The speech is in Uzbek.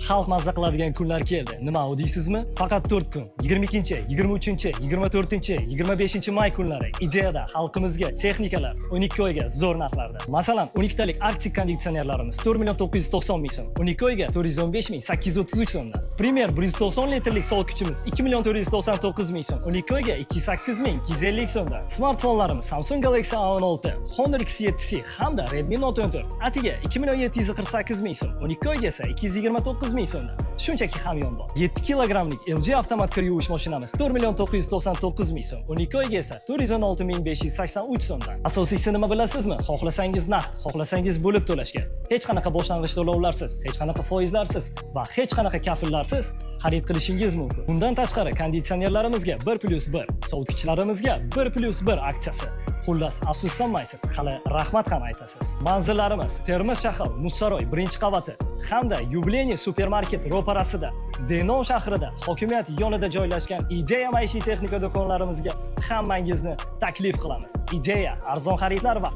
Xalq mazza qiladigan kunlar keldi. Nima u deysizmi? Faqat 4 kun. 22, 23, 24, 25 may kunlari Ideada xalqimizga texnikalar 12 oyga zo'r narxlarda. Masalan, 12 talik Arctic konditsionerlarimiz 4 million 990 ming so'm, 12 oyga 415 ming 833 so'mdan. Premier 190 litrlik sovutgichimiz 2 million 499 ming so'm, 12 oyga 28 ming 250 so'mdan. Smartfonlarimiz Samsung Galaxy A16, Honor X7C hamda Redmi Note 14 atiga 2 million 748 ming so'm, 12 oyga esa 229 ming so'mdan. Shunchaki hamyon bor. 7 kilogramlik LG avtomat kir yuvish mashinamiz 4 million 999 ming so'm, 12 oyga esa 416 ming 583 so'mdan. Asosiysi nima bilasizmi? Xohlasangiz naqd, xohlasangiz bo'lib to'lashga. Hech qanaqa boshlang'ich to'lovlarsiz, hech qanaqa foizlarsiz va hech qanaqa kafillarsiz xarid qilishingiz mumkin. Bundan tashqari konditsionerlarimizga 1+1, sovutgichlarimizga 1+1 aksiyasi. Xullas, afsuslanmaysiz, hali rahmat ham aytasiz. Manzillarimiz Termiz shahar Mussaroy 1-qavati hamda Yubileyniy supermarket ro'parasida, Denov shahrida hokimiyat yonida joylashgan Ideya maishiy texnika do'konlarimizga hammangizni taklif qilamiz. Ideya arzon xaridlar va